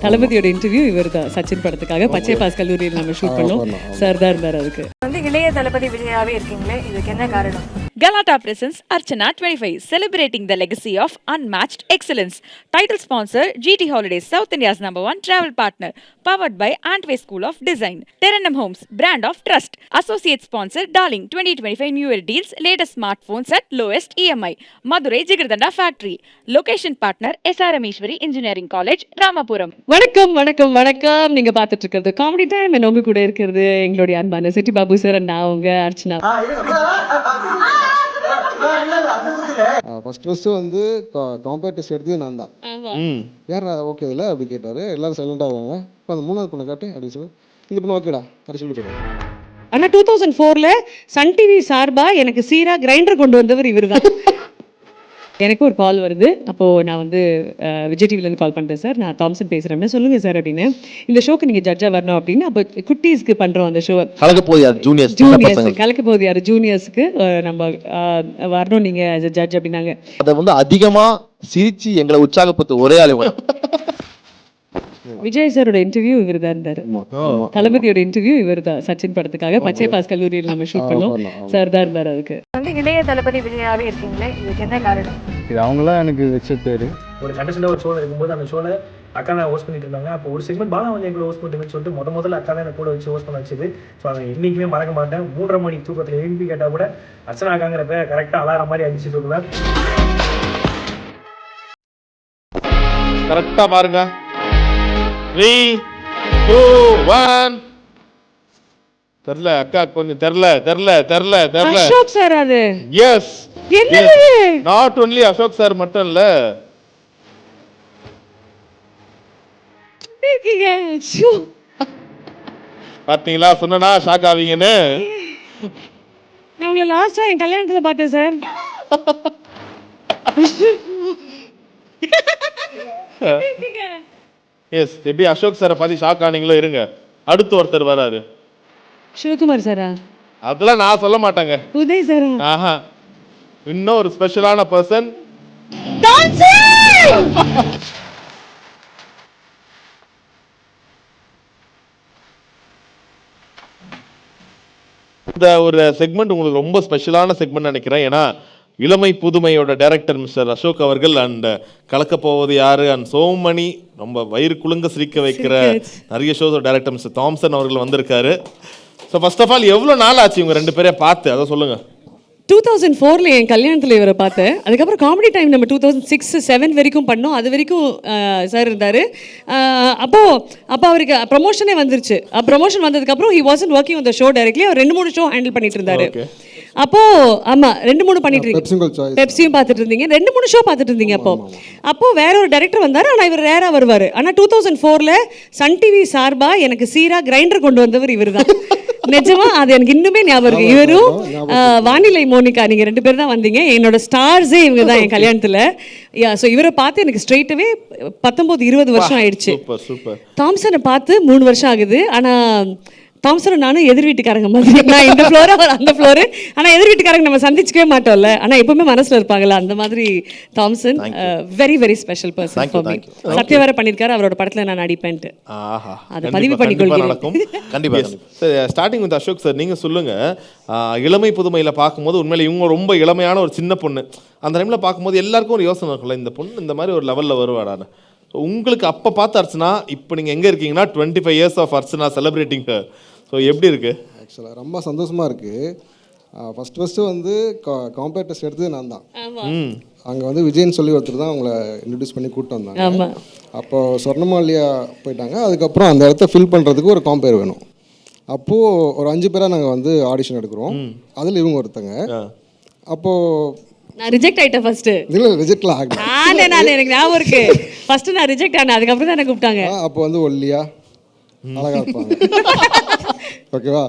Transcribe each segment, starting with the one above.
தளபதியோட இன்டர்வியூ இவர் தான் சச்சின் படத்துக்காக பச்சை பாஸ் கல்லூரியில் நம்ம ஷூட் பண்ணோம். சார் தான் இருந்தார் அதுக்கு. இளைய தளபதி விஜயாவே இருக்கீங்களே, இதுக்கு என்ன காரணம்? Galata presents Archana 25, celebrating the legacy of unmatched excellence. Title sponsor GT Holidays, South India's #1 travel partner. Powered by Antway School of Design. Terranum Homes, brand of trust. Associate sponsor Darling 2025 New Year deals, latest smartphones at lowest EMI. Madurai Jigardanda Factory. Location partner SRM Ishwari Engineering College, Ramapuram. வணக்கம் வணக்கம் வணக்கம். நீங்க பார்த்துட்டு இருக்கிறது comedy time. உங்க கூட இருக்கிறது எங்களுடைய அன்பான சிட்டி பாபு சார். நான் உங்க அர்ச்சனா. ஃபர்ஸ்ட் வந்து காம்பேர் டெஸ்ட் எடுத்தது நான் தான். யார் ஓகே இல்லை அப்படி கேட்டார். எல்லாரும் சைலண்டாக ஆகுவாங்க. இப்போ அந்த மூணாவது பொண்ணை காட்டு அப்படின்னு சொல்லி இந்த பொண்ணு ஓகேடா அப்படி சொல்லிட்டு. ஆனால் 2004 சன் டிவி சார்பா எனக்கு சீரா கிரைண்டர் கொண்டு வந்தவர் இவர் தான். எனக்கு ஒரு கால் வருது. அப்போது நான் வந்து விஜய் டிவிலேருந்து கால் பண்ணுறேன். சார் நான் தாம்சன் பேசுகிறேன். சொல்லுங்கள் சார் அப்படின்னு. இந்த ஷோக்கு நீங்கள் ஜட்ஜாக வரணும் அப்படின்னு. அப்போ குட்டீஸ்க்கு பண்ணுறோம் அந்த ஷோ. கலக்க போகுது யார் ஜூனியர்ஸ்க்கு நம்ம வரணும் நீங்கள் ஆஸ் அ ஜட்ஜ் அப்படின்னாங்க. அதை வந்து அதிகமாக சிரிச்சு எங்களை உற்சாகப்படுத்த ஒரே ஆளு விஜய் சாரோட இன்டர்வியூ இவர் தான் இருந்தார். தளபதியோட இன்டர்வியூ இவர் தான் சச்சின் படத்துக்காக பச்சை பாஸ் கல்லூரியில் நம்ம ஷூட் பண்ணோம். சார் தான் இருந்தார் அதுக்கு. இளைய தளபதி விஜயாவே இருக்கீங்களே, இதுக்கு என்ன காரணம்? இது அவங்களாம் எனக்கு வச்ச பேர். ஒரு கண்டஸ்டண்டாக ஒரு ஷோ இருக்கும்போது அந்த ஷோவில் அக்கா தான் ஹோஸ்ட் பண்ணிட்டு இருந்தாங்க. அப்போ ஒரு செக்மெண்ட் பாலா வந்து எங்களை ஹோஸ்ட் பண்ணுறேன்னு சொல்லிட்டு முதல்ல அக்கா தான் எனக்கு கூட வச்சு ஹோஸ்ட் பண்ண வச்சது. ஸோ அதை என்றைக்குமே மறக்க மாட்டேன். 3:30 மணி தூக்கத்தில் எழுப்பி கேட்டால் கூட அர்ச்சனா அக்காங்கிறப்ப கரெக்டாக அலாரம் மாதிரி அடிச்சு சொல்லுவேன். கரெக்டாக பாருங்க. 3, 2, 1. தெரியல அக்கா கொஞ்சம் தெரியல. அசோக் சார் அது. Yes. Not only Ashok sir மட்டும் இல்ல. பாத்தீங்களா சொன்னா ஷாக் ஆவீங்கன்னு. நான் உங்களை லாஸ்டா என் கல்யாணத்துல பார்த்தேன் சார். எஸ் எப்படி அசோக் சாரை பார்த்து ஷாக் ஆனீங்களோ இருங்க. அடுத்து ஒருத்தர் வராரு. சிவகுமார் சாரா? அதெல்லாம் நான் சொல்ல மாட்டேங்க. உதய் சாரா? ஆஹா, இன்னும் ஒரு ஸ்பெஷலான பர்சன். இந்த ஒரு செக்மெண்ட் உங்களுக்கு ரொம்ப ஸ்பெஷலான செக்மெண்ட் நினைக்கிறேன். ஏன்னா இளமை புதுமையோட டைரக்டர் மிஸ்டர் அசோக் அவர்கள் அண்ட் கலக்க போவது யாரு அண்ட் சோமணி ரொம்ப வயிறு குலுங்க சிரிக்க வைக்கிற நிறைய ஷோஸோட டைரக்டர் மிஸ்டர் தாம்சன் அவர்கள் வந்திருக்காரு. ஸோ ஃபர்ஸ்ட் ஆஃப் ஆல் எவ்வளோ நாள் ஆச்சு இவங்க ரெண்டு பேரையும் பார்த்து அதை சொல்லுங்க. 2004 என் கல்யாணத்தில் இவரை பார்த்தேன். அதுக்கப்புறம் காமெடி டைம் நம்ம 2006-07 வரைக்கும் பண்ணோம். அது வரைக்கும் சார் இருந்தார். அப்போ அவருக்கு ப்ரமோஷனே வந்துருச்சு. ப்ரமோஷன் வந்ததுக்கப்புறம் he wasn't working on the show directly. அவர் 2-3 ஷோ ஹேண்டில் பண்ணிட்டு இருந்தாரு. அப்போ ஆமாம் 2-3 பண்ணிட்டு இருக்கீங்க. பெப்சியும் பார்த்துட்டு இருந்தீங்க, 2-3 ஷோ பார்த்துட்டு இருந்தீங்க. அப்போ வேற ஒரு டைரக்டர் வந்தார். ஆனால் இவர் ரேராக வருவார். ஆனால் 2004 சன் டிவி சார்பா எனக்கு சீரா கிரைண்டர் கொண்டு வந்தவர் இவர் தான். நிஜமா அது எனக்கு இன்னுமே ஞாபகம் இருக்கு. இவரும் வானிலை மோனிகா நீங்க 2 பேர் தான் வந்தீங்க. என்னோட ஸ்டார்ஸே இவங்க தான் என் கல்யாணத்துல. ஸோ இவரை பார்த்து எனக்கு ஸ்ட்ரெயிட்டாவே 19-20 வருஷம் ஆயிடுச்சு. தாம்சனை பார்த்து 3 வருஷம் ஆகுது. ஆனா தாம்சனும் நானும் எதிர் வீட்டுக்காரங்க மாதிரி. நான் இந்த ஃப்ளோர் அவர் அந்த ஃப்ளோரு. ஆனால் எதிர் வீட்டுக்காரங்க நம்ம சந்திச்சுக்கவே மாட்டோம்ல. ஆனால் எப்பவுமே மனசில் இருப்பாங்கல்ல அந்த மாதிரி. Thomson very very special person for me. Sathya வேற பண்ணியிருக்காரு அவரோட படத்தில் நான் நடிப்பேன்ட்டு. அதை பதிவு பண்ணிக்கொள்கிறேன். கண்டிப்பாக. சரி, ஸ்டார்டிங் வித் அசோக் சார் நீங்கள் சொல்லுங்கள். இளமை புதுமையில் பார்க்கும்போது உண்மையில இவங்க ரொம்ப இளமையான ஒரு சின்ன பொண்ணு. அந்த டைமில் பார்க்கும்போது எல்லாருக்கும் ஒரு யோசனை இருக்குல்ல, இந்த பொண்ணு இந்த மாதிரி ஒரு லெவலில் வருவாடான்னு. உங்களுக்கு அப்போ பார்த்து அர்ச்சனா இப்போ நீங்கள் எங்கே இருக்கீங்கன்னா 25 years of Archana celebrating. So எப்படி இருக்குது? ஆக்சுவலாக ரொம்ப சந்தோஷமாக இருக்குது. ஃபஸ்ட்டு வந்து காம்பேர் டெஸ்ட் எடுத்தது நான் தான். அங்கே வந்து விஜய்ன்னு சொல்லி ஒருத்தர் தான் அவங்கள இன்ட்ரடியூஸ் பண்ணி கூப்பிட்டு வந்தாங்க. அப்போது சொர்ணமாலியா போயிட்டாங்க. அதுக்கப்புறம் அந்த இடத்த ஃபில் பண்ணுறதுக்கு ஒரு காம்பேர் வேணும். அப்போது ஒரு 5 பேராக நாங்கள் வந்து ஆடிஷன் எடுக்கிறோம். அதில் இவங்க ஒருத்தங்க. அப்போது நான் ரிஜெக்ட் ஆயிட்டேன் ஃபர்ஸ்ட். இல்லை ரிஜெக்ட்லாம் ஆகல. நான் எனக்கு ஞாபகம் இருக்கு. ஃபர்ஸ்ட் நான் ரிஜெக்ட் ஆனேன். அதுக்கப்புறம் தான் என்ன கூப்பிட்டாங்க. அப்போ வந்து ஒல்லியா அழகாக இருப்பாங்க. ஓகேவா?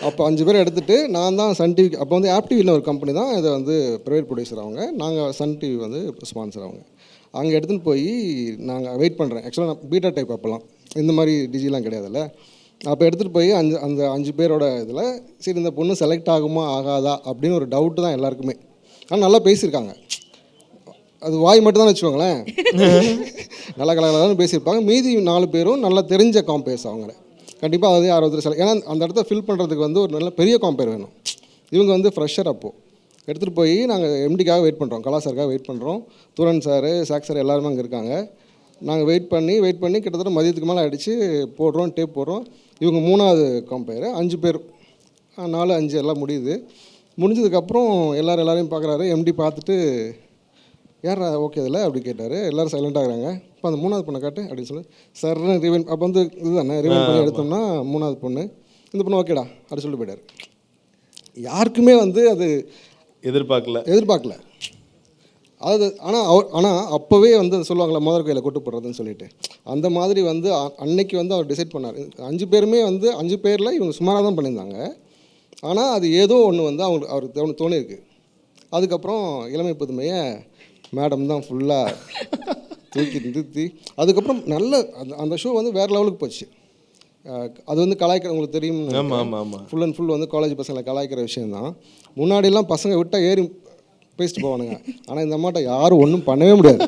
அப்போ 5 பேர் எடுத்துகிட்டு நான் தான் சன் டிவி. அப்போ வந்து ஆப் டிவின்னு ஒரு கம்பெனி தான் இதை வந்து ப்ரைவேட் ப்ரொடியூசர். அவங்க நாங்கள் சன் டிவி வந்து ஸ்பான்சர். அவங்க அங்கே எடுத்துகிட்டு போய் நாங்கள் வெயிட் பண்ணுறேன். ஆக்சுவலாக நான் பீட்டா டைப் அப்போல்லாம் இந்த மாதிரி டிஜிலாம் கிடையாதுல்ல. அப்போ எடுத்துகிட்டு போய் அந்த 5 பேரோட இதில் சரி இந்த பொண்ணு செலக்ட் ஆகுமா ஆகாதா அப்படின்னு ஒரு டவுட்டு தான் எல்லாருக்குமே. ஆனால் நல்லா பேசியிருக்காங்க. அது வாய் மட்டும் தான் வச்சுக்கோங்களேன். நல்லா கலகலன்னு பேசியிருப்பாங்க. மீதி 4 பேரும் நல்லா தெரிஞ்ச காம்பேர்ஸ் அவங்கள கண்டிப்பாக அது யாராவது சில, ஏன்னா அந்த இடத்த ஃபில் பண்ணுறதுக்கு வந்து ஒரு நல்ல பெரிய காம்பேர் வேணும். இவங்க வந்து ஃப்ரெஷர் அப்போது எடுத்துகிட்டு போய் நாங்கள் எம்டிக்காக வெயிட் பண்ணுறோம், கலா சாருக்காக வெயிட் பண்ணுறோம். தூரன் சார், சாக் சார் எல்லாருமே அங்கே இருக்காங்க. நாங்கள் வெயிட் பண்ணி கிட்டத்தட்ட மதியத்துக்கு மேலே அடித்து போடுறோம், டேப் போடுறோம். இவங்க 3வது காம்பேர், 5 பேர், 4, 5 எல்லாம் முடியுது. முடிஞ்சதுக்கப்புறம் எல்லாரையும் பார்க்குறாரு. எம்டி பார்த்துட்டு யார் ஓகே இதில் அப்படி கேட்டார். எல்லோரும் சைலண்ட் ஆகுறாங்க. இப்போ அந்த 3வது பொண்ணை காட்டு அப்படின்னு சொல்லி சார்னு ரிவைன், அப்போ வந்து இதுதானே ரிவைன் பண்ணி எடுத்தோம்னா 3வது பொண்ணு, இந்த பொண்ணு ஓகேடா அப்படி சொல்லிட்டு போயிட்டார். யாருக்குமே வந்து அது எதிர்பார்க்கல. அது ஆனால் அப்போவே வந்து சொல்லுவாங்களே முதல் கையில் கொட்டு போடுறதுன்னு சொல்லிட்டு, அந்த மாதிரி வந்து அன்னைக்கு வந்து அவர் டிசைட் பண்ணார். 5 பேருமே வந்து 5 பேரில் இவங்க சுமாராக தான் பண்ணியிருந்தாங்க. ஆனால் அது ஏதோ ஒன்று வந்து அவருக்கு தோணியிருக்கு. அதுக்கப்புறம் இளமை புதுமையை மேடம் தான் ஃபுல்லாக தூக்கி நிறுத்தி, அதுக்கப்புறம் நல்ல அந்த ஷோ வந்து வேறு லெவலுக்கு போச்சு. அது வந்து கலாய்க்கிற, உங்களுக்கு தெரியும், ஃபுல் அண்ட் ஃபுல் வந்து காலேஜ் பசங்களை கலாய்க்கிற விஷயந்தான். முன்னாடியெல்லாம் பசங்க விட்டால் ஏறி பேசிட்டு போவானுங்க. ஆனால் இந்த அம்மாட்ட யாரும் ஒன்றும் பண்ணவே முடியாது.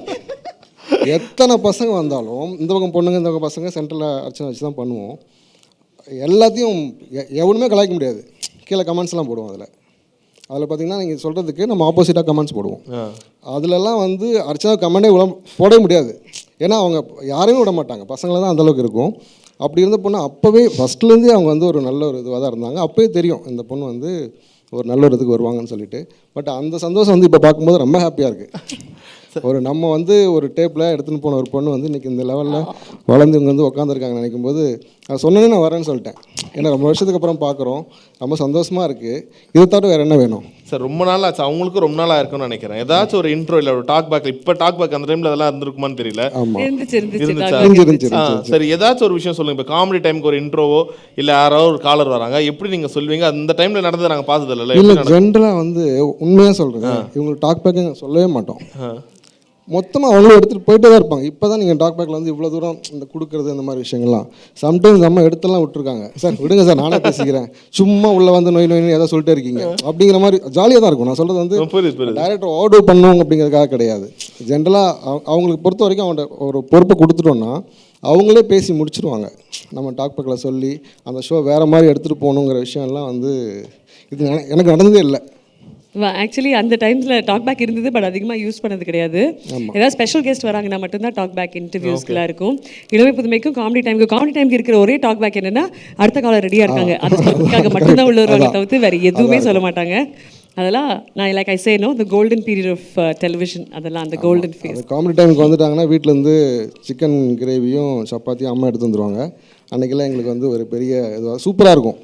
எத்தனை பசங்க வந்தாலும் இந்த பக்கம் பொண்ணுங்க, இந்த பக்கம் பசங்க, சென்டரில் அர்ச்சனை வச்சு தான் பண்ணுவோம். எல்லாத்தையும் எவனுமே கலாய்க்க முடியாது. கீழே கமெண்ட்ஸ்லாம் போடுவோம். அதில் பார்த்தீங்கன்னா நீங்கள் சொல்கிறதுக்கு நம்ம ஆப்போசிட்டாக கமெண்ட்ஸ் போடுவோம். அதிலெல்லாம் வந்து அர்ச்சனா கமெண்டே போடவே முடியாது. ஏன்னா அவங்க யாரையும் விட மாட்டாங்க, பசங்களை தான் அந்தளவுக்கு இருக்கும். அப்படி இருந்த பொண்ணு அப்போவே ஃபஸ்ட்லேருந்தே அவங்க வந்து ஒரு நல்ல ஒரு இதுவாக தான் இருந்தாங்க. அப்போயே தெரியும் இந்த பொண்ணு வந்து ஒரு நல்ல ஒரு இதுக்கு வருவாங்கன்னு சொல்லிட்டு. பட் அந்த சந்தோஷம் வந்து இப்போ பார்க்கும்போது ரொம்ப ஹாப்பியாக இருக்குது. நம்ம வந்து ஒரு டேப்பில் எடுத்துகிட்டு போன ஒரு பொண்ணு வந்து இன்றைக்கி இந்த லெவலில் வளர்ந்து இவங்க வந்து உட்காந்துருக்காங்க நினைக்கும் போது, நான் சொன்னேன்னே நான் வரேன்னு சொல்லிட்டேன். ஏன்னா ரொம்ப வருஷத்துக்கு அப்புறம் பார்க்குறோம், ரொம்ப சந்தோஷமாக இருக்குது. இதை தவிர வேறு என்ன வேணும் சார்? ரொம்ப நாள் ஆச்சு, அவங்களுக்கும் ரொம்ப நாளாக இருக்குன்னு நினைக்கிறேன். ஏதாச்சும் ஒரு இன்ட்ரோ இல்லை ஒரு டாக் பேக், இப்போ டாக் பேக் அந்த டைமில் அதெல்லாம் இருந்திருக்குமான்னு தெரியல. இருந்துச்சு. சரி, ஏதாச்சும் ஒரு விஷயம் சொல்லுங்கள். இப்போ காமெடி டைமுக்கு ஒரு இன்ட்ரோவோ இல்லை யாராவது ஒரு காலர் வராங்க, எப்படி நீங்கள் சொல்வீங்க? அந்த டைமில் நடந்ததை நாங்கள் பார்த்ததில்ல. இல்லை, ஜென்ரலாக வந்து உண்மையாக சொல்கிறேன், இவங்களுக்கு டாக் பேக்கு சொல்லவே மாட்டோம். மொத்தமாக அவங்களும் எடுத்துகிட்டு போயிட்டே தான் இருப்பாங்க. இப்போ தான் நீங்கள் டாக் பேக்கில் வந்து இவ்வளோ தூரம் இந்த கொடுக்குறது இந்த மாதிரி விஷயங்கள்லாம் சம்டைம்ஸ் நம்ம எடுத்துலாம் விட்டுருக்காங்க. சார் விடுங்க சார், நானே பேசிக்கிறேன், சும்மா உள்ளே வந்து நோய் ஏதாவது சொல்லிட்டே இருக்கீங்க அப்படிங்கிற மாதிரி ஜாலியாக தான் இருக்கும். நான் சொல்கிறது வந்து டைரக்டர் ஆர்டர் பண்ணுவோம் அப்படிங்கிறதுக்காக கிடையாது. ஜென்ரலாக அவங்களுக்கு பொறுத்த வரைக்கும் அவங்கள்ட்ட ஒரு பொறுப்பை கொடுத்துட்டோன்னா அவங்களே பேசி முடிச்சிருவாங்க. நம்ம டாக் பேக்கில் சொல்லி அந்த ஷோ வேறு மாதிரி எடுத்துகிட்டு போகணுங்கிற விஷயம்லாம் வந்து இது எனக்கு நடந்ததே இல்லை. ஆக்சுவலி அந்த டைம்ஸில் டாக் பேக் இருந்தது, பட் அதிகமாக யூஸ் பண்ணது கிடையாது. ஏதாவது ஸ்பெஷல் கெஸ்ட் வராங்கன்னா மட்டும்தான் டாக் பேக் இன்டர்வியூஸ்க்குலாம் இருக்கும். இளமை புதுமைக்கும் காமெடி டைமுக்கு இருக்கிற ஒரே டாக் பேக் என்னென்னா அடுத்த காலம் ரெடியாக இருக்காங்க, அதுக்காக மட்டும்தான் உள்ள வருவாங்க, தவிர்த்து வேறு எதுவுமே சொல்ல மாட்டாங்க. அதெல்லாம் நான் like I say no the golden period of television. அதெல்லாம் அந்த கோல்டன் ஃபேஸ். காமெடி டைமுக்கு வந்துட்டாங்கன்னா வீட்டிலேருந்து சிக்கன் கிரேவியும் சப்பாத்தியும் அம்மா எடுத்து வந்துடுவாங்க. அன்றைக்கெல்லாம் எங்களுக்கு வந்து ஒரு பெரிய இதுவாக சூப்பராக இருக்கும்.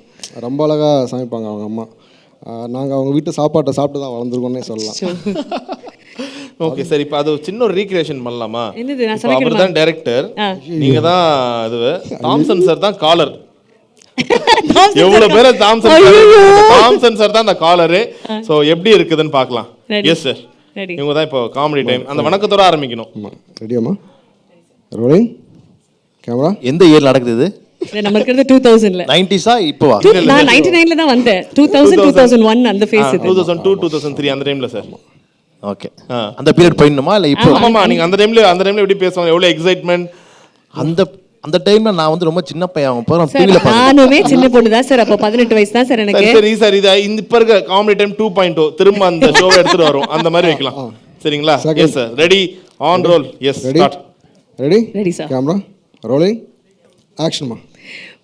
ரொம்ப அழகாக சமைப்பாங்க அவங்க அம்மா. நாங்கள் அவங்க வீட்டு சாப்பாட்டை சாப்பிட்டு தான் வளர்ந்துருக்கோன்னே சொல்லலாம். ஓகே சார், இப்போ அது சின்ன ஒரு ரீக்ரியேஷன் பண்ணலாமா? என்னது? அவர் தான் டைரக்டர், நீங்கள் தான் இது, தாம்சன் சார் தான் காலர். எவ்வளவு பேர் தாம்சன் சார் தான் அந்த காலரு. ஸோ எப்படி இருக்குதுன்னு பார்க்கலாம். எஸ் சார், இவங்க தான் இப்போ காமெடி டைம் அந்த வணக்கத்தோட ஆரம்பிக்கணும். ரெடியாமா? Rolling camera. எந்த இயர் நடக்குது இது? நம்ம இருக்கிறது 2000ல. 90s-ஆ இப்போவா? நான் 99ல தான் வந்தேன். 2000 2001 அந்த ஃபேஸ் இது. 2002 2003 அந்த டைம்ல சார். ஓகே, அந்த பீரியட் போயிடணுமா இல்லை இப்போ? ஆமாமா, நீங்க அந்த டைம்ல எப்படி பேசுவாங்க, எவ்வளவு எக்ஸைட்மென்ட். அந்த டைம்ல நான் வந்து ரொம்ப சின்ன பையன். அவங்க போறோம் டிவில பாத்து. நானுமே சின்ன பொண்ணு தான் சார், அப்ப 18 வயசு தான் சார் எனக்கு. சரி சார், இது இந்த இப்ப இருக்க காமெடி டைம் 2.0 திரும்ப அந்த ஷோவை எடுத்துட்டு வரோம், அந்த மாதிரி வைக்கலாம். சரிங்களா? Yes sir, ready, on roll. Yes, start. Ready sir. Camera rolling ஆக்ஷன்மா.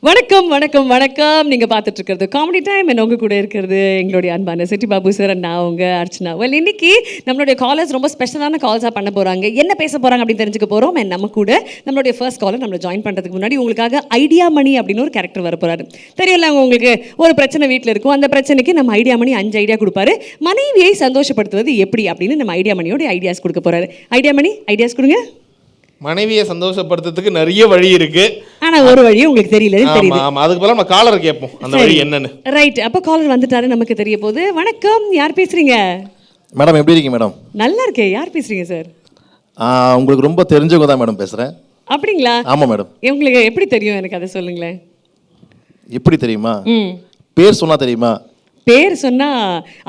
வணக்கம் வணக்கம் வணக்கம். நீங்கள் பார்த்துட்டு இருக்கிறது காமெடி டைம். என்ன உங்க கூட இருக்கிறது எங்களுடைய அன்பான சிட்டி பாபு சார், நான் உங்க அர்ச்சனா. வெல், இன்னைக்கு நம்மளுடைய காலர்ஸ் ரொம்ப ஸ்பெஷலான கால்ஸாக பண்ண போகிறாங்க. என்ன பேச போகிறாங்க அப்படின்னு தெரிஞ்சுக்க போகிறோம். நம்ம கூட நம்மளுடைய ஃபர்ஸ்ட் காலர் நம்மளை ஜாயின் பண்ணுறதுக்கு முன்னாடி உங்களுக்காக ஐடியா மணி அப்படின்னு ஒரு கேரக்டர் வர போகிறாரு. தெரியல உங்களுக்கு, ஒரு பிரச்சனை வீட்டில் இருக்கும், அந்த பிரச்சனைக்கு நம்ம ஐடியா மணி 5 ஐடியா கொடுப்பாரு. மனைவியை சந்தோஷப்படுத்துவது எப்படி அப்படின்னு நம்ம ஐடியா மணியோட ஐடியாஸ் கொடுக்க போகிறாரு. ஐடியா மணி, ஐடியாஸ் கொடுங்க. மனைவியை சந்தோஷப்படுத்துறதுக்கு நிறைய வழி இருக்கு, ஆனா ஒரு வழி உங்களுக்கு தெரியல. தெரியுது. ஆமா, அதுக்கு பதிலா நம்ம காலரை கேட்போம் அந்த வழி என்னன்னு. ரைட், அப்ப காலர் வந்துட்டாரு, நமக்கு தெரிய போகுது. வணக்கம், யார் பேசுறீங்க? மேடம் எப்படி இருக்கீங்க மேடம்? நல்லா இருக்கேன். யார் பேசுறீங்க சார்? உங்களுக்கு ரொம்ப தெரிஞ்சவங்க தான் மேடம் பேசுறேன். அப்படிங்களா? ஆமா மேடம். உங்களுக்கு எப்படி தெரியும்? எனக்கு அதை சொல்லுங்களேன். எப்படி தெரியுமா? பேர் சொன்னா தெரியுமா? பேர் சொன்னா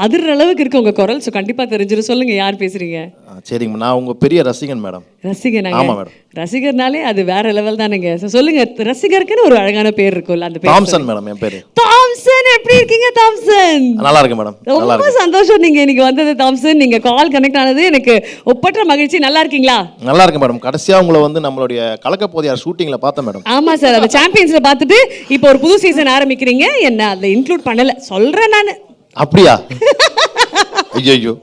அதிர்ற அளவுக்கு இருக்கு உங்க குரல். ஸோ கண்டிப்பா தெரிஞ்சிடும். சொல்லுங்க, யார் பேசுறீங்க? சரிங்க, நான் உங்கள் பெரிய ரசிகன் மேடம். ரசிகனாங்க? ஆமாம் மேடம். ரசிகர்னாலே அது வேற லெவல் தானுங்க. ஸோ சொல்லுங்க, ரசிகருக்குன்னு ஒரு அழகான பேர் இருக்கும்ல, அந்த பேர் தாம்சன் மேடம் என் பேர். தாம்சன். எப்படி இருக்கீங்க தாம்சன்? நல்லா இருக்கு மேடம். நல்லா ரொம்ப இருக்கு. சந்தோஷம் நீங்க இன்னைக்கு வந்தது தாம்சன். நீங்க கால் கனெக்ட் ஆனது எனக்கு ஒப்பற்ற மகிழ்ச்சி. நல்லா இருக்கீங்களா? நல்லா இருக்கு மேடம். கடைசியாக உங்களை வந்து நம்மளுடைய கலக்கப்போதையார் ஷூட்டிங்கில் பார்த்தேன் மேடம். ஆமா சார், அந்த சாம்பியன்ஸ்ல பார்த்துட்டு இப்போ ஒரு புது சீசன் ஆரம்பிக்கிறீங்க. என்ன அதில் இன்க்ளூட் பண்ணல, சொல்றேன் நான். அப்படியா? ஐயோ.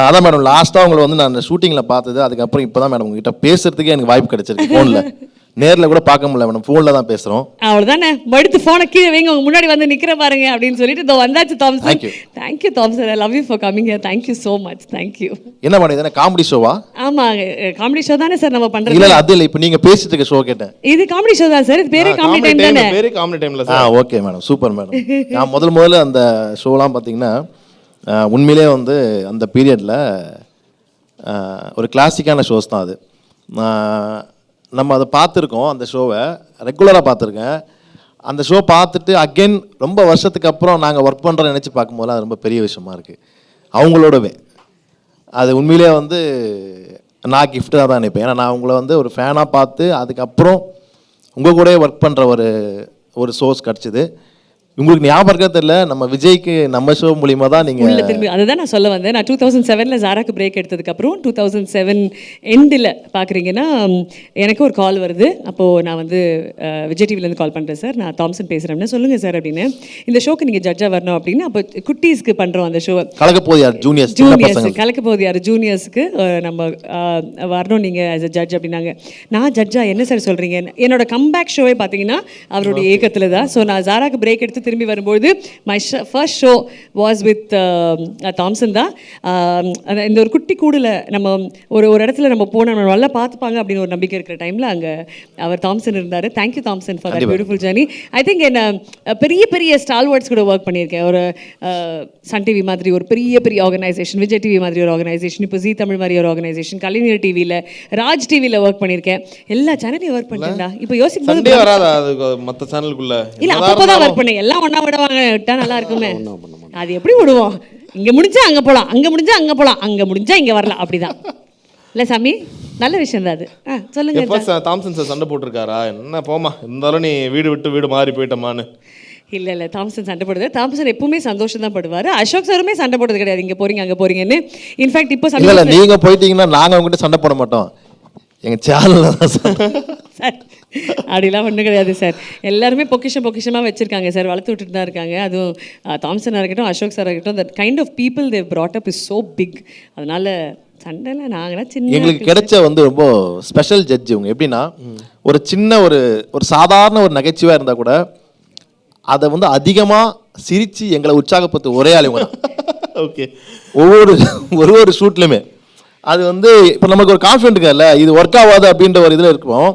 அதான் மேடம், லாஸ்ட்டாக உங்களை வந்து நான் ஷூட்டிங்கில் பார்த்தது. அதுக்கப்புறம் இப்போ தான் மேடம் உங்ககிட்ட பேசுறதுக்கே எனக்கு வாய்ப்பு கிடைச்சிருக்கு. ஃபோனில் நேரில் கூட பார்க்க முடியல மேடம், ஃபோனில் தான் பேசுகிறோம். அவ்வளோதானே, எடுத்து ஃபோனை கீழே வைங்க, உங்க முன்னாடி வந்து நிற்கிற பாருங்க அப்படின்னு சொல்லிட்டு இதோ வந்தாச்சு Thomson. Thank you Thomson. I love you for coming here. Thank you so much. Thank you. என்ன மேடம், இது காமெடி ஷோவா? ஆமாம், காமெடி ஷோ தானே சார் நம்ம பண்ணுறது. இல்லை அது இல்லை, இப்போ நீங்கள் பேசிட்டு இருக்க ஷோ கேட்டேன். இது காமெடி ஷோ தான் சார். இது பேரே காமெடி டைம் தானே? பேரே காமெடி டைம்ல sir. Okay madam, super madam. நான் முதல்ல அந்த ஷோலாம் பார்த்தீங்கன்னா உண்மையிலே வந்து அந்த பீரியடில் ஒரு கிளாசிக்கான ஷோஸ் தான் அது. நம்ம அதை பார்த்துருக்கோம், அந்த ஷோவை ரெகுலராக பார்த்துருக்கேன். அந்த ஷோ பார்த்துட்டு அகெயின் ரொம்ப வருஷத்துக்கு அப்புறம் நாங்கள் ஒர்க் பண்ணுறோன்னு நினச்சி பார்க்கும்போது அது ரொம்ப பெரிய விஷயமா இருக்குது. அவங்களோடவே அது உண்மையிலே வந்து நான் கிஃப்டாக தான் நினைப்பேன். ஏன்னா நான் உங்களை வந்து ஒரு ஃபேனாக பார்த்து அதுக்கப்புறம் உங்கள் கூட ஒர்க் பண்ணுற ஒரு சோர்ஸ் கிடச்சிது. உங்களுக்கு ஞாபகம் இருக்க தெரியல, நம்ம விஜய்க்கு நம்ம ஷோ மூலியமாக தான் நீங்கள் திரும்பி அதுதான் நான் சொல்ல வந்தேன். நான் 2007 ஜாராக்கு பிரேக் எடுத்ததுக்கப்புறம் 2007 எண்டில் பார்க்குறீங்கன்னா எனக்கு ஒரு கால் வருது. அப்போது நான் வந்து விஜய் டிவிலேருந்து கால் பண்ணுறேன். சார் நான் தாம்சன் பேசுகிறேன்னு. சொல்லுங்கள் சார் அப்படின்னு. இந்த ஷோக்கு நீங்கள் ஜட்ஜாக வரணும் அப்படின்னு. அப்போ குட்டீஸ்க்கு பண்ணுறோம் அந்த ஷோவை. கலக்கப்போதையார் ஜூனியர்ஸ் கலக்கப்போதையார் ஜூனியர்ஸ்க்கு நம்ம வரணும் நீங்கள் ஆஸ் அ ஜட்ஜ் அப்படின்னாங்க. நான் ஜட்ஜா? என்ன சார் சொல்கிறீங்க? என்னோட கம்பேக் ஷோவே பார்த்தீங்கன்னா அவருடைய ஏக்கத்தில் தான். ஸோ நான் ஜாராக்கு பிரேக் எடுத்து திரும்பி வரும்போது my first show was with Thomson தான். இந்த ஒரு குட்டி கூடில் நம்ம ஒரு இடத்துல நம்ம போனால் நம்ம நல்லா பார்த்துப்பாங்க அப்படின்னு ஒரு நம்பிக்கை இருக்கிற டைமில் அங்கே அவர் தாம்சன் இருந்தார். Thank you Thomson for that beautiful journey. I think என்ன பெரிய பெரிய ஸ்டால்வர்ட்ஸ் கூட ஒர்க் பண்ணியிருக்கேன். ஒரு சன் டிவி மாதிரி ஒரு பெரிய ஆர்கனைசேஷன், விஜய் டிவி மாதிரி ஒரு ஆர்கனைசேஷன், இப்போ ஜி தமிழ் மாதிரி ஒரு ஆர்கனைசேஷன், கலைஞர் டிவியில், ராஜ் டிவியில் ஒர்க் பண்ணியிருக்கேன். எல்லா சேனலையும் ஒர்க் பண்ணிட்டேன்டா. இப்போ யோசிக்கும் வராதா மற்ற சேனலுக்குள்ள? இல்லை, அப்போ தான் ஒர்க் பண்ணேன். எல்லாம் ஒன்றா விடுவாங்க, விட்டா நல்லா இருக்குமே. அது எப்படி விடுவோம்? இங்கே முடிஞ்சா அங்கே போகலாம், அங்கே முடிஞ்சா அங்கே போகலாம், அங்கே முடிஞ்சா இங்கே வரலாம், அப்படிதான் இல்லை சாமி? நல்ல விஷயம் தான் அது. சொல்லுங்க. எப்போ தாம்சன் சார் சண்டை போட்டிருக்காரா? என்ன போமா, இருந்தாலும் நீ வீடு விட்டு வீடு மாறி போயிட்டமான்னு? இல்லை தாம்சன் சண்டை போடுது. தாம்சன் எப்பவுமே சந்தோஷம் தான் படுவார். அஷோக் சாருமே சண்டை போடுறது கிடையாது, இங்கே போறீங்க அங்கே போறீங்கன்னு. இன்ஃபேக்ட் இப்போ இல்லை, நீங்கள் போயிட்டீங்கன்னா நாங்கள் அவங்ககிட்ட சண்டை போட மாட்டோம், எங்கள் சேனலில் தான் சார். அப்படிலாம் ஒன்றும் கிடையாது சார். எல்லாருமே பொக்கிஷமாக வச்சுருக்காங்க சார், வளர்த்து விட்டுட்டு தான் இருக்காங்க. அதுவும் தாம்சனாக இருக்கட்டும், அசோக் சார் இருக்கட்டும், that kind of people they've brought up is so big. அதனால சண்டைலாம் நாங்களாம் சின்ன. எங்களுக்கு கிடைச்ச வந்து ரொம்ப ஸ்பெஷல் ஜட்ஜ் இவங்க. எப்படின்னா ஒரு சின்ன ஒரு சாதாரண ஒரு நகைச்சுவையாக இருந்தால் கூட அதை வந்து அதிகமாக சிரித்து எங்களை உற்சாகப்படுத்த ஒரே ஆள் இவங்க தான். ஓகே. ஒவ்வொரு ஷூட்லையுமே அது வந்து இப்போ நமக்கு ஒரு கான்ஃபிடென்ட் இருக்காதுல்ல, இது ஒர்க் ஆகாது அப்படின்ற ஒரு இதில் இருக்கும்.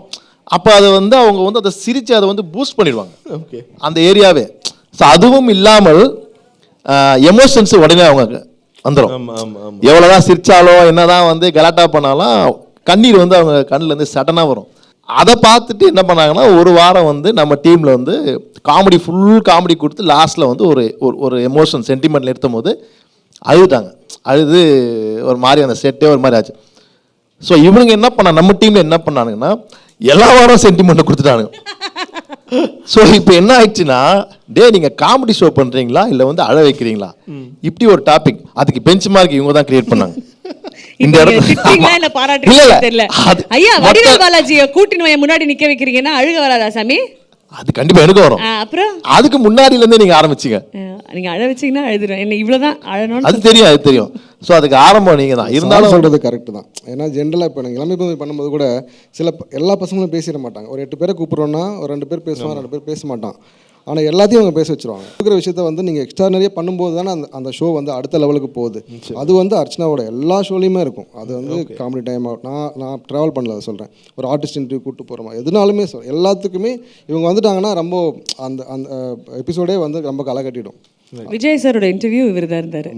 அப்போ அதை வந்து அவங்க வந்து அதை சிரித்து அதை வந்து பூஸ்ட் பண்ணிடுவாங்க. ஓகே. அந்த ஏரியாவே. ஸோ அதுவும் இல்லாமல் எமோஷன்ஸ் உடனே அவங்க வந்துடும். எவ்வளோதான் சிரிச்சாலும் என்னதான் வந்து கலாட்டா பண்ணாலும் கண்ணீர் வந்து அவங்க கண்ணில் இருந்து சடனாக வரும். அதை பார்த்துட்டு என்ன பண்ணாங்கன்னா ஒரு வாரம் வந்து நம்ம டீமில் வந்து ஃபுல் காமெடி கொடுத்து லாஸ்ட்டில் வந்து ஒரு எமோஷன் சென்டிமெண்ட்டில் எடுத்தும் போது அழுதுட்டாங்க. அழுது ஒரு மாதிரி அந்த செட்டே ஒரு மாதிரி ஆச்சு. ஸோ இவனுங்க என்ன பண்ணாங்க, நம்ம டீமில் என்ன பண்ணானுங்கன்னா எல்லா வாரம் சென்டிமெண்ட்டை கொடுத்துட்டானுங்க. ஸோ இப்போ என்ன ஆயிடுச்சுன்னா, நீங்கள் காமெடி ஷோ பண்ணுறீங்களா இல்லை வந்து அழ வைக்கிறீங்களா, இப்படி ஒரு டாபிக். அதுக்கு பெஞ்ச் மார்க் இவங்க தான் கிரியேட் பண்ணாங்க. இந்த இடத்துல பாராட்டு தெரியல. ஐயா, வடிவேல் பாலாஜியை கூட்டின்னு முன்னாடி நிக்க வைக்கிறீங்கன்னா அழுக வராதா சாமி? அது கண்டிப்பா எனக்கு வரும். அப்புறம் அதுக்கு முன்னாடில இருந்தே நீங்க ஆரம்பிச்சீங்க. நீங்க அழ வச்சீங்கன்னா அழுதுறேன். என்ன இவ்வளவுதான் அழணும் அது தெரியும். ஸோ அதுக்கு ஆரம்பம் நீங்கள் தான். இருந்தாலும் சொல்கிறது கரெக்டு தான். ஏன்னா ஜென்ரலாக இப்போ நாங்கள் இளமை பண்ணும்போது கூட எல்லா பசங்களும் பேசிட மாட்டாங்க. ஒரு 8 பேரை கூப்பிட்றோன்னா ஒரு 2 பேர் பேசுவான், 2 பேர் பேச மாட்டான். ஆனால் எல்லாத்தையும் அவங்க பேச வச்சுருவாங்க. இருக்கிற விஷயத்த வந்து நீங்கள் எக்ஸ்ட்ரானரியாக பண்ணும்போது தானே அந்த ஷோ வந்து அடுத்த லெவலுக்கு போகுது. அது வந்து அர்ச்சனாவோட எல்லா ஷோலையுமே இருக்கும். அது வந்து காமெடி டைம் நான் ட்ராவல் பண்ணல அதை சொல்கிறேன். ஒரு ஆர்டிஸ்ட் இன்டர்வியூ கூப்பிட்டு போகிறோமா எதுனாலுமே எல்லாத்துக்குமே இவங்க வந்துட்டாங்கன்னா ரொம்ப அந்த எபிசோடே வந்து ரொம்ப களை கட்டிடும். விஜய் சாரோட இன்டர்வியூ இவர் தான் இருந்தார்.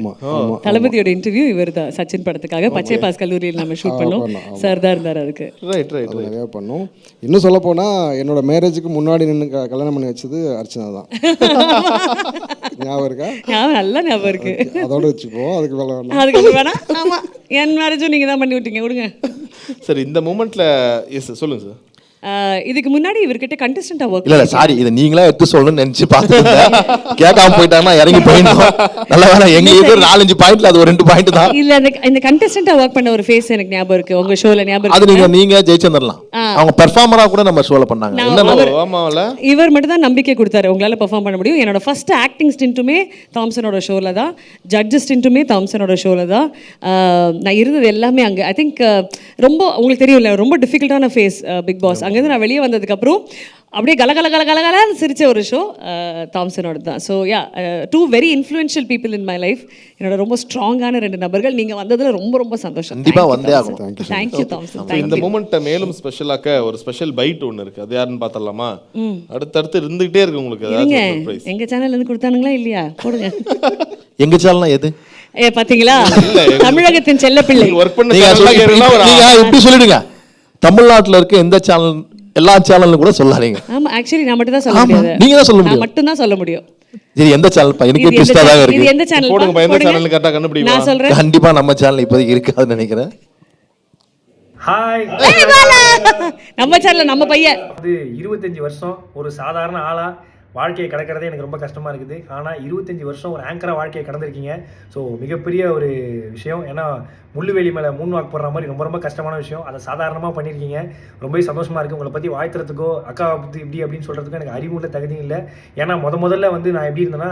தளபதியோட இன்டர்வியூ இவர் தான். சச்சின் படத்துக்காக பச்சை பாஸ் கல்லூரியில் நம்ம ஷூட் பண்ணோம். சார் தான் இருந்தார் அதுக்கு. ரைட் ரைட் நிறையா பண்ணோம். இன்னும் சொல்ல போனால் என்னோட மேரேஜுக்கு முன்னாடி நின்று கல்யாணம் பண்ணி வச்சது அர்ச்சனா தான். ஞாபகம் இருக்கா? நல்லா ஞாபகம் இருக்கு. அதோட வச்சுப்போம். அதுக்கு மேலே அதுக்கு வேணாம். ஆமாம், என் மேரேஜும் நீங்கள் தான் பண்ணி விட்டீங்க. விடுங்க. சார் இந்த மூமெண்ட்ல எஸ் சொல்லுங்க சார். இதுக்கு முன்னாடி இவர்கிட்ட கண்டஸ்டண்டாக ஒர்க் இல்ல சாரி, இதை நீங்களா எடுத்து சொல்லணும்னு நினைச்சு பார்த்துருந்தேன். கேட்காம போயிட்டாங்கன்னா இறங்கி போயிடணும். நல்ல வேலை எங்க இது 4-5 பாயிண்ட்ல அது ஒரு 2 பாயிண்ட் தான். இல்ல இந்த கண்டஸ்டண்டாக ஒர்க் பண்ண ஒரு ஃபேஸ் எனக்கு ஞாபகம் இருக்கு. உங்க ஷோல ஞாபகம் அது இருக்கு. நீங்க ஜெயிச்சந்திரலாம். அவங்க பெர்ஃபார்மரா கூட நம்ம ஷோல பண்ணாங்க. ஆமால இவர் மட்டும் தான் நம்பிக்கை கொடுத்தாரு உங்களால பெர்ஃபார்ம் பண்ண முடியும். என்னோட ஃபர்ஸ்ட் ஆக்டிங் ஸ்டின்ட்டுமே தாம்சனோட ஷோல தான், ஜட்ஜ் ஸ்டின்ட்டுமே தாம்சனோட ஷோல தான். நான் இருந்தது எல்லாமே அங்கே. ஐ திங்க் ரொம்ப உங்களுக்கு தெரியும்ல, ரொம்ப டிஃபிகல்ட்டான ஃபேஸ் பிக் பாஸ். அங்கேருந்து நான் வெளியே வந்ததுக்கப்புறம் அப்படியே கலகலன்னு சிரிச்ச ஒரு ஷோ தாம்சனோட தான். So yeah, 2 very influential people in my life. என்னோட ரொம்ப ஸ்ட்ராங்கான 2 நபர்கள். நீங்கள் வந்ததில் ரொம்ப ரொம்ப சந்தோஷம். கண்டிப்பா வந்தே ஆகும். Thank you Thomson. இந்த மூமெண்ட்டை மேலும் ஸ்பெஷலாக்க ஒரு ஸ்பெஷல் பைட் ஒன்று இருக்கு. அது யாருன்னு பார்த்தலாமா? அடுத்தடுத்து இருந்துகிட்டே இருக்கு உங்களுக்கு. இருங்க, ஏதாவது சர்ப்ரைஸ் எங்க சேனல்ல இருந்து கொடுத்தானுங்களா இல்லையா? போடுங்க. எங்க சேனல்னா எது? பாத்தீங்களா, தமிழகத்தின் செல்லப்பிள்ளை. ஒர்க் பண்ண நீங்க channel கேட்டீங்கன்னா ஒரு இப்படி சொல்லிடுங்க. தமிழ்நாட்டுல இருக்க எந்த சேனல், எல்லா சேனலும் கூட சொல்லாதீங்க. ஆமா, ஆக்சுவலி நான் மட்டும் தான் சொல்ல முடியாது. நீங்க தான் சொல்ல நான் முடியும். மட்டும் தான் சொல்ல முடியும். சரி, எந்த சேனல்? எனக்கு இது ட்விஸ்டா தான் இது இருக்கு. எந்த சேனல்? போடுங்க, எந்த சேனல் கரெக்டா கண்டுபிடிங்க. நான் சொல்றேன். கண்டிப்பா நம்ம சேனல் இப்போதைக்கு இருக்காதுன்னு நினைக்கிறேன். ஹாய். நம்ம சேனல்ல நம்ம பையன். அது 25 வருஷம் ஒரு சாதாரண ஆளா வாழ்க்கையை கடக்கிறதே எனக்கு ரொம்ப கஷ்டமாக இருக்குது. ஆனால் 25 வருஷம் ஒரு ஆங்கராக வாழ்க்கையை கடந்திருக்கீங்க. ஸோ மிகப்பெரிய ஒரு விஷயம். ஏன்னா முள்ளுவேலி மேலே 3 வாக்கு போடுற மாதிரி ரொம்ப ரொம்ப கஷ்டமான விஷயம். அதை சாதாரணமாக பண்ணியிருக்கீங்க. ரொம்பவே சந்தோஷமாக இருக்குது. உங்களை பற்றி வாழ்த்துறதுக்கோ அக்காவை பற்றி இப்படி அப்படின்னு சொல்கிறதுக்கோ எனக்கு அறிவுள்ள தகுதியும் இல்லை. ஏன்னா முதல்ல வந்து நான் எப்படி இருந்தேன்னா,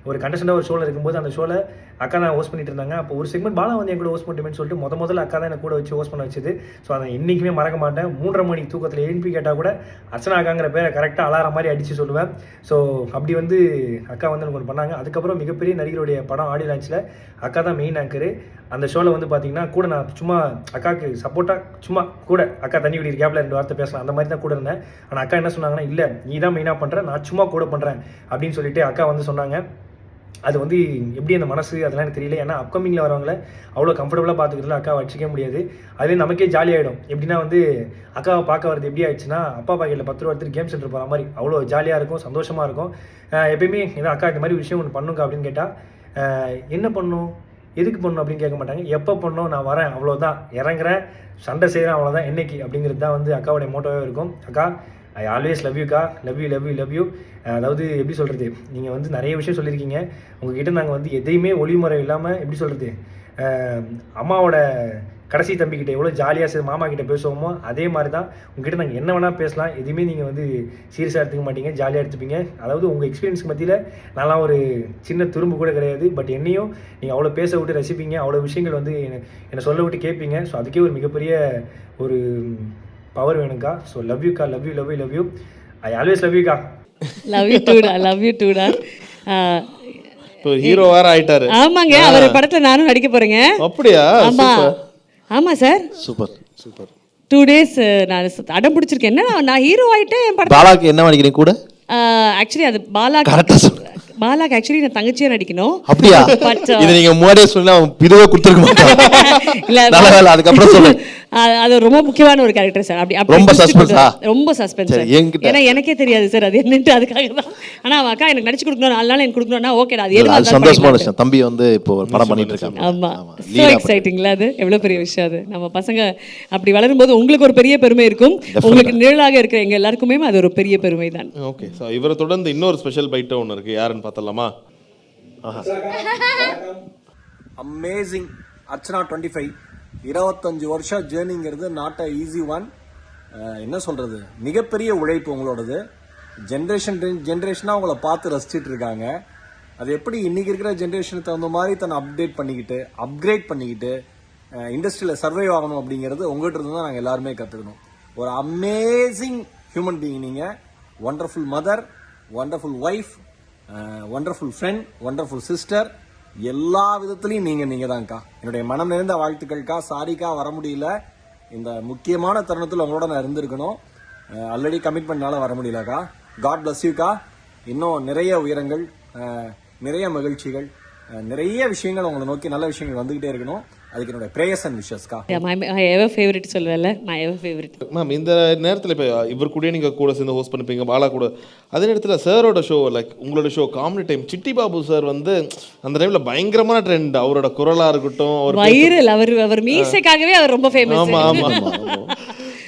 ஒரு கண்டஸ்டண்டாக ஒரு ஷோவில் இருக்கும்போது அந்த ஷோவில் அக்கா தான் ஹோஸ்ட் பண்ணிட்டு இருந்தாங்க. அப்போ ஒரு செக்மெண்ட் பாலா வந்து என் கூட ஹோஸ்ட் பண்ணுவேன்னு சொல்லிட்டு முதல்ல அக்கா தான் எனக்கு கூட வச்சு ஹோஸ்ட் பண்ண வச்சது. ஸோ அதை என்றைக்குமே மறக்க மாட்டேன். 3:30 மணி தூக்கத்தில் எழுப்பி கேட்டால் கூட அர்ச்சனா அக்காங்கிற பேரை கரெக்டாக அலாரம் மாதிரி அடித்து சொல்லுவேன். ஸோ அப்படி வந்து அக்கா வந்து எனக்கு ஒன்று பண்ணாங்க. அதுக்கப்புறம் மிகப்பெரிய நடிகருடைய படம் ஆடியோ லான்ச்சில் அக்கா தான் மெயின் ஆங்கரு. அந்த ஷோவில் வந்து பார்த்தீங்கன்னா கூட நான் சும்மா அக்காவுக்கு சப்போர்ட்டாக சும்மா கூட அக்கா தண்ணி குடிக்கிற கேப்பில் 2 வார்த்தை பேசலாம், அந்த மாதிரி தான் கூட இருந்தேன். ஆனால் அக்கா என்ன சொன்னாங்கன்னா, இல்லை நீ தான் மெயினாக பண்ணுற, நான் சும்மா கூட பண்ணுறேன் அப்படின்னு சொல்லிட்டு அக்கா வந்து சொன்னாங்க. அது வந்து எப்படி அந்த மனசு அதெல்லாம் எனக்கு தெரியல. ஏன்னா அப்கமிங்கில் வரவங்கள அவ்வளோ கம்ஃபர்டபுளாக பார்த்துக்கிறதுல அக்கா வச்சுக்க முடியாது. அதுவே நமக்கே ஜாலியாகிடும். எப்படின்னா வந்து அக்காவை பார்க்க வரது எப்படி ஆயிடுச்சுன்னா, அப்பா பாக்கெட்டில் 10 ரூபா எடுத்துட்டு கேம் சென்டர் போகிற மாதிரி அவ்வளோ ஜாலியாக இருக்கும், சந்தோஷமாக இருக்கும். எப்பயுமே ஏதோ அக்கா இந்த மாதிரி விஷயம் ஒன்று பண்ணுங்க அப்படின்னு கேட்டால், என்ன பண்ணும், எதுக்கு பண்ணணும் அப்படின்னு கேட்க மாட்டாங்க. எப்போ பண்ணணும், நான் வரேன் அவ்வளோதான், இறங்குறேன், சண்டை செய்கிறேன் அவ்வளோதான், என்னைக்கு அப்படிங்கிறது தான் வந்து அக்காவுடைய மோட்டோவே இருக்கும். அக்கா ஐ ஆல்வேஸ் லவ் யூக்கா, லவ் யூ. அதாவது எப்படி சொல்கிறது, நீங்கள் வந்து நிறைய விஷயம் சொல்லியிருக்கீங்க. உங்ககிட்ட நாங்கள் வந்து எதையுமே ஒளிமுறை இல்லாமல் எப்படி சொல்கிறது, அம்மாவோட கடைசி தம்பிக்கிட்ட எவ்வளோ ஜாலியாக மாமா கிட்ட பேசுவோமோ அதே மாதிரி தான் உங்ககிட்ட நாங்கள் என்ன வேணால் பேசலாம். எதுவுமே நீங்கள் வந்து சீரியஸாக எடுத்துக்க மாட்டீங்க, ஜாலியாக எடுத்துப்பீங்க. அதாவது உங்கள் எக்ஸ்பீரியன்ஸ்க்கு மத்தியில் நான்லாம் ஒரு சின்ன துரும்பு கூட கிடையாது. பட் என்னையும் நீங்கள் அவ்வளோ பேச விட்டு ரசிப்பீங்க, அவ்வளோ விஷயங்கள் வந்து என்னை சொல்ல விட்டு கேட்பீங்க. ஸோ அதுக்கே ஒரு மிகப்பெரிய ஒரு பவர் வேணுக்கா. ஸோ லவ் யூக்கா, love you. I always love யூக்கா. லவ் யூ டூடா. இப்போ ஹீரோ வேற ஆயிட்டாரு. ஆமாங்க, அவர் படத்துல நானும் நடிக்க போறேங்க. அப்படியா? ஆமா ஆமா சார். சூப்பர். 2 days நான் அடம் பிடிச்சிருக்கேன். என்ன நான் ஹீரோ ஆயிட்டேன் என் படத்துல. பாலாக்கு என்ன நினைக்கிறீங்க கூட? ஆக்சுவலி அது பாலாக்கு ஆக்சுவலி நான் தங்கச்சியா நடிக்கணும். அப்படியா? இது நீங்க முன்னாடியே சொன்னா இதுவே கொடுத்துருக்க மாட்டாங்க. இல்ல நல்ல வேலை, அதுக்கப்புறம் சொல்லு. அது ரொம்ப முக்கியமான ஒரு கேரக்டர் சார். அப்படி ரொம்ப சஸ்பென்ஸா? ரொம்ப சஸ்பென்ஸ். ஏன்னா எனக்கே தெரியாது சார் அது என்னன்னு, அதுக்காக தான். ஆனா அக்கா எனக்கு நடிச்சு கொடுக்கணும், 4 நாள் எனக்கு கொடுக்கணும்னா ஓகேடா, அது ஏதோ சந்தோஷமான விஷயம். தம்பி வந்து இப்போ ஒரு படம் பண்ணிட்டு இருக்காங்க. ஆமா, சோ எக்ஸைட்டிங்ல. அது எவ்வளவு பெரிய விஷயம். அது நம்ம பசங்க அப்படி வளரும்போது உங்களுக்கு ஒரு பெரிய பெருமை இருக்கும், உங்களுக்கு நிழலாக இருக்கிற எங்க எல்லாருக்குமே அது ஒரு பெரிய பெருமை தான். ஓகே, ஸோ இவரை தொடர்ந்து இன்னொரு ஸ்பெஷல் பைட் ஒன்று இருக்கு. யாருன்னு பார்த்தலாமா? அமேசிங். அர்ச்சனா 25 25 வருஷம் ஜேர்னிங்கிறது நாட் அ ஈஸி ஒன். என்ன சொல்றது, மிகப்பெரிய உழைப்பு உங்களோடது. ஜென்ரேஷனாக உங்களை பார்த்து ரசிச்சுட்டு இருக்காங்க. அது எப்படி இன்னைக்கு இருக்கிற ஜென்ரேஷனுக்கு தகுந்த மாதிரி தன்னை அப்கிரேட் பண்ணிக்கிட்டு இண்டஸ்ட்ரியில் சர்வைவ் ஆகணும் அப்படிங்கிறது உங்கள்கிட்ட இருந்து தான் நாங்கள் எல்லாருமே கற்றுக்கணும். ஒரு அமேசிங் ஹியூமன் பீயிங் நீங்கள். Wonderful mother, wonderful wife, wonderful friend, wonderful sister. எல்லா விதத்துலையும் நீங்கள் தான்க்கா. என்னுடைய மனம் நிறைந்த வாழ்த்துக்கள்க்கா. சாரிக்கா வர முடியல. இந்த முக்கியமான தருணத்தில் உங்களோட நான் இருந்திருக்கணும். ஆல்ரெடி கமிட்மெண்ட்னால வர முடியலக்கா. God plus யூக்கா. இன்னும் நிறைய உயரங்கள். நிறைய மகிழ்ச்சிகள், நிறைய விஷயங்கள் உங்களை நோக்கி நல்ல விஷயங்கள் வந்துகிட்டே இருக்கணும். அதுக்கு என்னோட பிரேயர்ஸ் அண்ட் விஷஸ்க்கா. மை எவர் ஃபேவரட் சொல்லுவேன்ல, மை எவர் ஃபேவரட். மேம் இந்த நேரத்தில் இப்போ இவர் கூட நீங்கள் கூட சேர்ந்து ஹோஸ்ட் பண்ணிப்பீங்க, பாலா கூட. அதே நேரத்தில் சாரோட ஷோ, லைக் உங்களோட show comedy time, city Babu sir வந்து அந்த டைமில் பயங்கரமான ட்ரெண்ட். அவரோட குரலாக இருக்கட்டும், வைரல். அவர் மீசைக்காகவே அவர் ரொம்ப ஃபேமஸ். ஆமாம் ஆமாம் ஆமாம்.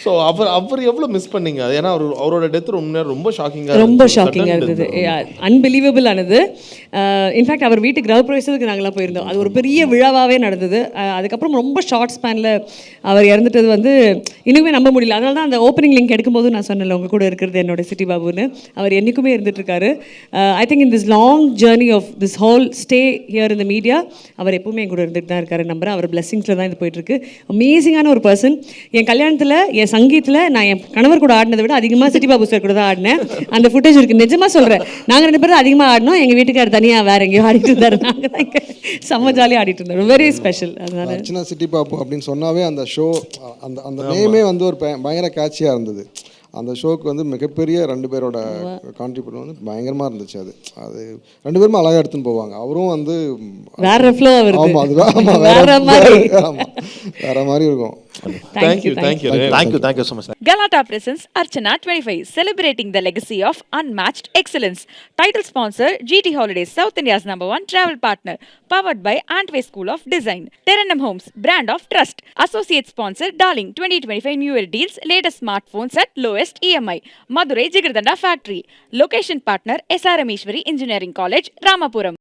ஸோ அவர் எவ்வளோ மிஸ் பண்ணீங்க? ஏன்னா அவரோட டெத் ரொம்ப ஷாக்கிங்காக இருந்தது, அன்பிலீவபிள் ஆனது. இன்ஃபேக்ட் அவர் வீட்டு கிரக பிரவேசத்துக்கு நாங்களாம் போயிருந்தோம். அது ஒரு பெரிய விழாவாகவே நடந்தது. அதுக்கப்புறம் ரொம்ப ஷார்ட் ஸ்பேனில் அவர் இறந்துட்டது வந்து இன்னுமே நம்ப முடியல. அதனால தான் அந்த ஓப்பனிங் லிங்க் எடுக்கும்போது நான் சொன்னேன், உங்கள் கூட இருக்கிறது என்னோட சிட்டி பாபுன்னு. அவர் என்றைக்குமே இருந்துகிட்ருக்காரு. I think in this long journey of this whole stay here இந்த மீடியா அவர் எப்பவுமே என் கூட இருந்துட்டு தான் இருக்காரு. நம்புறேன் அவர் பிளெஸிங்ஸில் தான் இது போயிட்டுருக்கு. அமேசிங்கான ஒரு பர்சன். என் கல்யாணத்தில் என் சங்கீத்தில் நான் என் கணவர் கூட ஆடினதை விட அதிகமாக சிட்டி பாபு சார் கூட தான் ஆடினேன். அந்த ஃபுட்டேஜ் இருக்குது, நிஜமாக சொல்கிறேன். நாங்கள் 2 பேரும் அதிகமாக ஆடினோம். எங்கள் வீட்டுக்காரர் தனியாக வேறு எங்கேயோ ஆடிட்டு இருந்தார். நாங்கள் தான் இங்கே செம்ம ஜாலியாக ஆடிட்டு இருந்தோம். Very special. அதனால அர்ச்சனா சிட்டி பாபு அப்படின்னு சொன்னாவே அந்த ஷோ, அந்த நேமே வந்து ஒரு பயங்கர கேட்சியாக இருந்தது. அந்த ஷோக்கு வந்து மிகப்பெரிய 2 பேரோட கான்ட்ரிபியூட் வந்து பயங்கரமாக இருந்துச்சு. அது 2 பேருமே அழகாக எடுத்துன்னு போவாங்க. அவரும் வந்து வேற ஃப்ளோ வருது. ஆமாம், அது ஆமாம், வேற மாதிரி இருக்கும். Thank you so much. Galata presents Archana 25, celebrating the legacy of unmatched excellence. Title sponsor GT Holidays, South India's #1 travel partner, powered by Antway School of Design. Terenum Homes, brand of trust. Associate sponsor Darling 2025 New Year deals, latest smartphones at lowest EMI. Madurai Jigardanda Factory. Location partner SRM Ishwari Engineering College, Ramapuram.